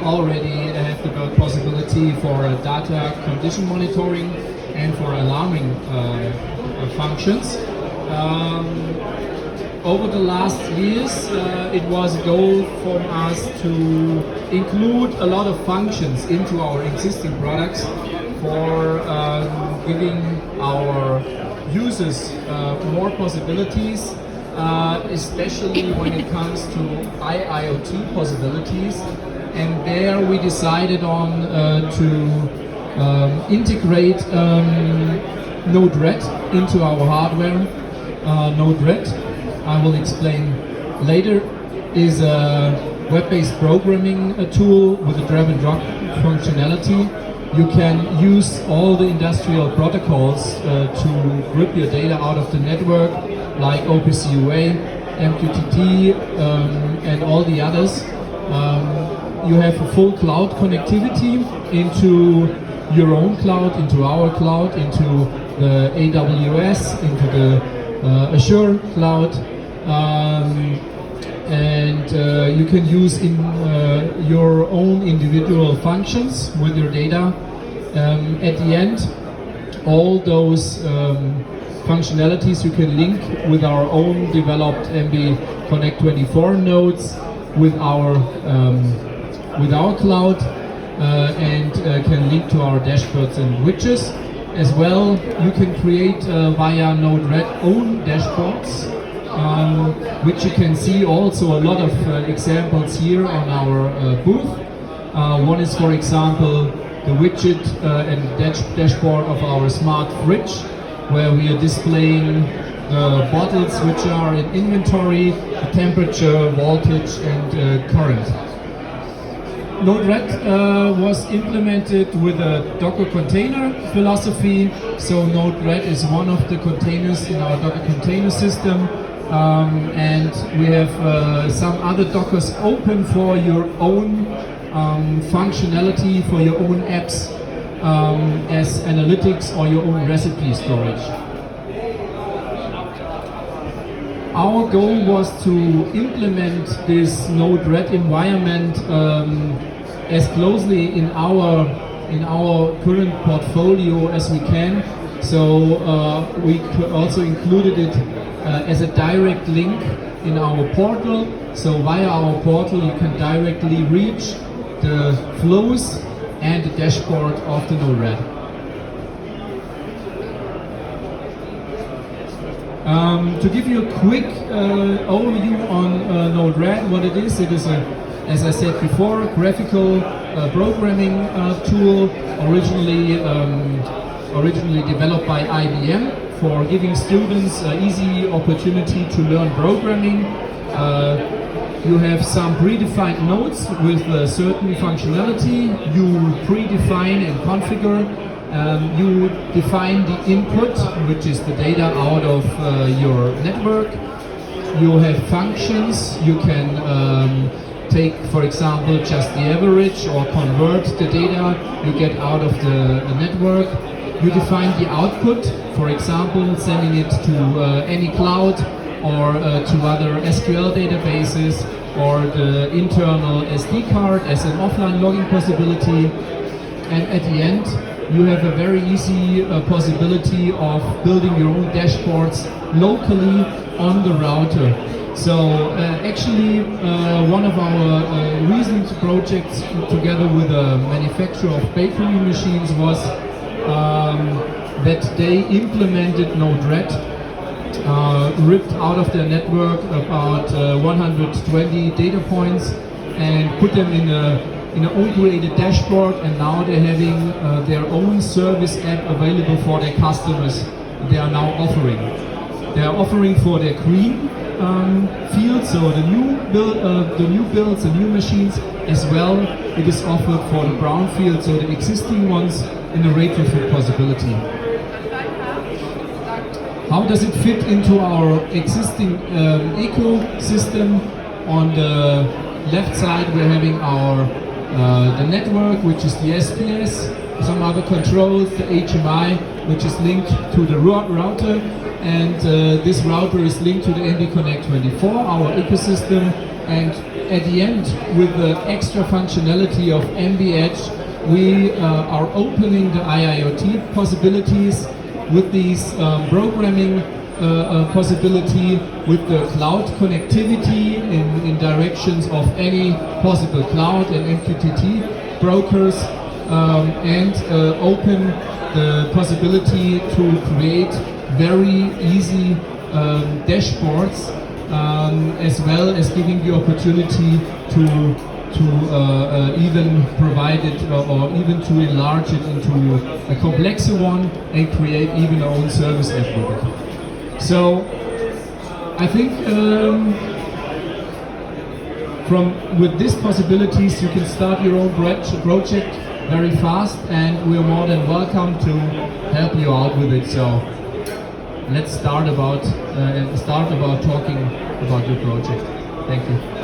already have the possibility for data condition monitoring and for alarming functions. Over the last years, it was a goal from us to include a lot of functions into our existing products for giving our users more possibilities, especially when it comes to IoT possibilities. And there we decided on to integrate Node-RED into our hardware. Node-RED, I will explain later, is a web-based programming tool with a drag and drop functionality. You can use all the industrial protocols to rip your data out of the network, like OPC UA, MQTT, and all the others. You have a full cloud connectivity into your own cloud, into our cloud, into the AWS, into the Azure cloud, and you can use in your own individual functions with your data. At the end, all those functionalities you can link with our own developed MB Connect 24 nodes with our cloud, and can link to our dashboards and widgets. As well, you can create via Node-RED own dashboards, which you can see also a lot of examples here on our booth. One is, for example, the widget and dashboard of our smart fridge, where we are displaying the bottles which are in inventory, the temperature, voltage, and current. Node-RED was implemented with a Docker container philosophy, so Node-RED is one of the containers in our Docker container system, and we have some other Dockers open for your own functionality, for your own apps, as analytics or your own recipe storage. Our goal was to implement this Node-RED environment as closely in our current portfolio as we can. So we also included it as a direct link in our portal. So via our portal you can directly reach the flows and the dashboard of the Node-RED. To give you a quick overview on Node-RED, what it is as I said before, a graphical programming tool originally developed by IBM for giving students an easy opportunity to learn programming. You have some predefined nodes with a certain functionality. You predefine and configure. You define the input, which is the data out of your network. You have functions. You can take, for example, just the average or convert the data you get out of the network. You define the output, for example, sending it to any cloud or to other SQL databases, or the internal SD card as an offline logging possibility. And at the end, you have a very easy possibility of building your own dashboards locally on the router. So actually one of our recent projects together with a manufacturer of bakery machines was that they implemented Node-RED, ripped out of their network about 120 data points and put them in an own created dashboard, and now they're having their own service app available for their customers. They are now offering. They are offering for their green field, so the new builds, the new machines, as well. It is offered for the brown field, so the existing ones in a retrofit possibility. How does it fit into our existing ecosystem? On the left side, we're having our the network, which is the SPS, some other controls, the HMI, which is linked to the router, and this router is linked to the MB Connect 24, our ecosystem, and at the end, with the extra functionality of MB Edge, we are opening the IoT possibilities with these programming possibility, with the cloud connectivity in directions of any possible cloud and MQTT brokers, and open the possibility to create very easy dashboards, as well as giving the opportunity to even provide it or even to enlarge it into a complexer one and create even our own service app with it. So I think with these possibilities you can start your own project very fast, and we're more than welcome to help you out with it. So let's start about talking about your project. Thank you.